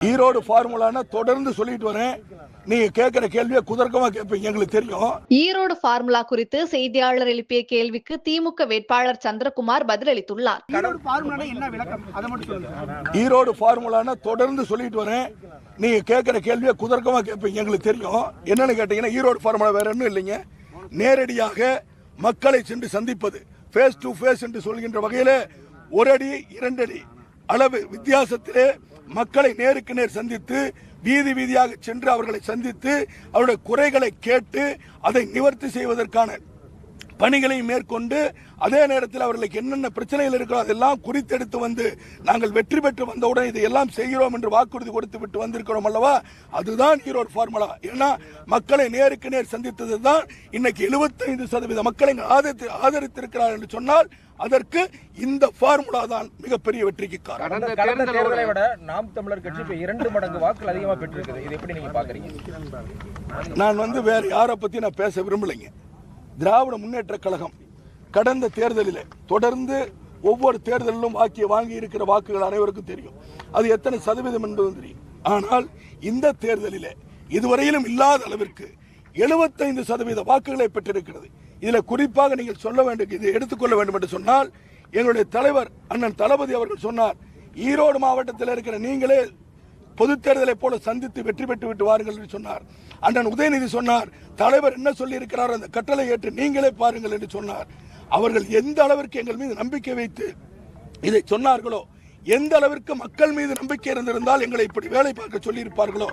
ஈரோடு ஃபார்முலான்னு தொடர்ந்து சொல்லிட்டு வரேன். நீங்க கேட்கிற கேள்வியை குதர்க்கமா கேட்பீங்க, எங்களுக்கு தெரியும். ஈரோடு ஃபார்முலா குறித்து செய்தியாளர் எழுப்பிய கேள்விக்கு திமுக வேட்பாளர் சந்திரகுமார் பதிலளித்துள்ளார். ஈரோடு ஃபார்முலான்னு தொடர்ந்து சொல்லிட்டு வரேன். நீங்க கேட்கிற கேள்வியை குதர்க்கமா கேட்பீங்க, எங்களுக்கு தெரியும். என்னன்னு கேட்டீங்கன்னா, ஈரோடு ஃபார்முலா வேற ஒன்றும் இல்லைங்க. நேரடியாக மக்களை சென்று சந்திப்பது, ஃபேஸ் டு ஃபேஸ் என்று சொல்கின்ற வகையில் ஒரு அடி 2 அடி அளவு வித்தியாசத்திலே மக்களை நேருக்கு நேர் சந்தித்து வீதி வீதியாக சென்று அவர்களை சந்தித்து அவருடைய குறைகளை கேட்டு அதை நிவர்த்தி செய்வதற்கான பணிகளை மேற்கொண்டு அதே நேரத்தில் அவர்களுக்கு என்னென்ன பிரச்சனைகள் இருக்கிறோ அதெல்லாம் குறித்தெடுத்து வந்து நாங்கள் வெற்றி பெற்று வந்தவுடன் இதையெல்லாம் செய்கிறோம் என்று வாக்குறுதி கொடுத்து விட்டு வந்திருக்கிறோம் அல்லவா. அதுதான் ஈரோடு ஃபார்முலா. ஏன்னா மக்களை நேருக்கு நேர் சந்தித்தது தான் இன்னைக்கு 75% மக்களை ஆதரித்திருக்கிறார் என்று சொன்னால் அதற்கு இந்த ஃபார்முலா தான் மிகப்பெரிய வெற்றிக்கு காரணம். கடந்த தேர்தலை விட நாம் தமிழர் கட்சி இப்ப 2 மடங்கு வாக்குகள் அதிகமா பெற்றிருக்குது. இது எப்படி நீங்க பாக்குறீங்க? நான் வேற யாரை பத்தி நான் பேச விரும்பலைங்க. திராவிட முன்னேற்ற கழகம் கடந்த தேர்தலில் தொடர்ந்து ஒவ்வொரு தேர்தலிலும் வாங்கி இருக்கிற வாக்குகள் அனைவருக்கும் தெரியும். அது எத்தனை சதவீதம் என்பதும் தெரியும். ஆனால் இந்த தேர்தலில் இதுவரையிலும் இல்லாத அளவிற்கு 75% வாக்குகளை பெற்றிருக்கிறது. இதில் குறிப்பாக நீங்கள் சொல்ல வேண்டும், இதை எடுத்துக்கொள்ள வேண்டும் என்று சொன்னால், எங்களுடைய தலைவர் அண்ணன் தளபதி அவர்கள் சொன்னார், ஈரோடு மாவட்டத்தில் இருக்கிற நீங்களே பொது தேர்தலை போல சந்தித்து வெற்றி பெற்று விட்டு வாருங்கள் என்று சொன்னார். அண்ணன் உதயநிதி சொன்னார், தலைவர் என்ன சொல்லி இருக்கிறார் அந்த கட்டளை ஏற்று நீங்களே பாருங்கள் என்று சொன்னார். அவர்கள் எந்த அளவிற்கு எங்கள் மீது நம்பிக்கை வைத்து இதை சொன்னார்களோ, எந்த அளவிற்கு மக்கள் மீது நம்பிக்கை இருந்திருந்தால் எங்களை இப்படி வேலை பார்க்க சொல்லி இருப்பார்களோ,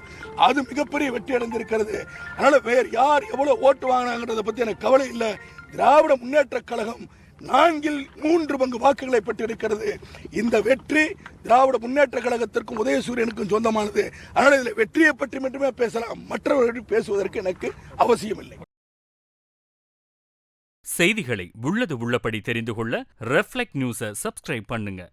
அது மிகப்பெரிய வெற்றி அடைந்திருக்கிறது. அதனால வேறு யார் எவ்வளவு ஓட்டு வாங்கினாங்கிறத பத்தி எனக்கு கவலை இல்லை. திராவிட முன்னேற்ற கழகம் 4/3 வாக்குகளை பெற்றிருக்கிறது. இந்த வெற்றி திராவிட முன்னேற்ற கழகத்திற்கும் உதயசூரியனுக்கும் சொந்தமானது. அதனால இதில் வெற்றியை பற்றி மட்டுமே பேசலாம், மற்றவர்கள் பேசுவதற்கு எனக்கு அவசியம் இல்லை. செய்திகளை உள்ளது உள்ளபடி தெரிந்து கொள்ள ரெஃப்ளெக்ட் நியூஸை சப்ஸ்கிரைப் பண்ணுங்க.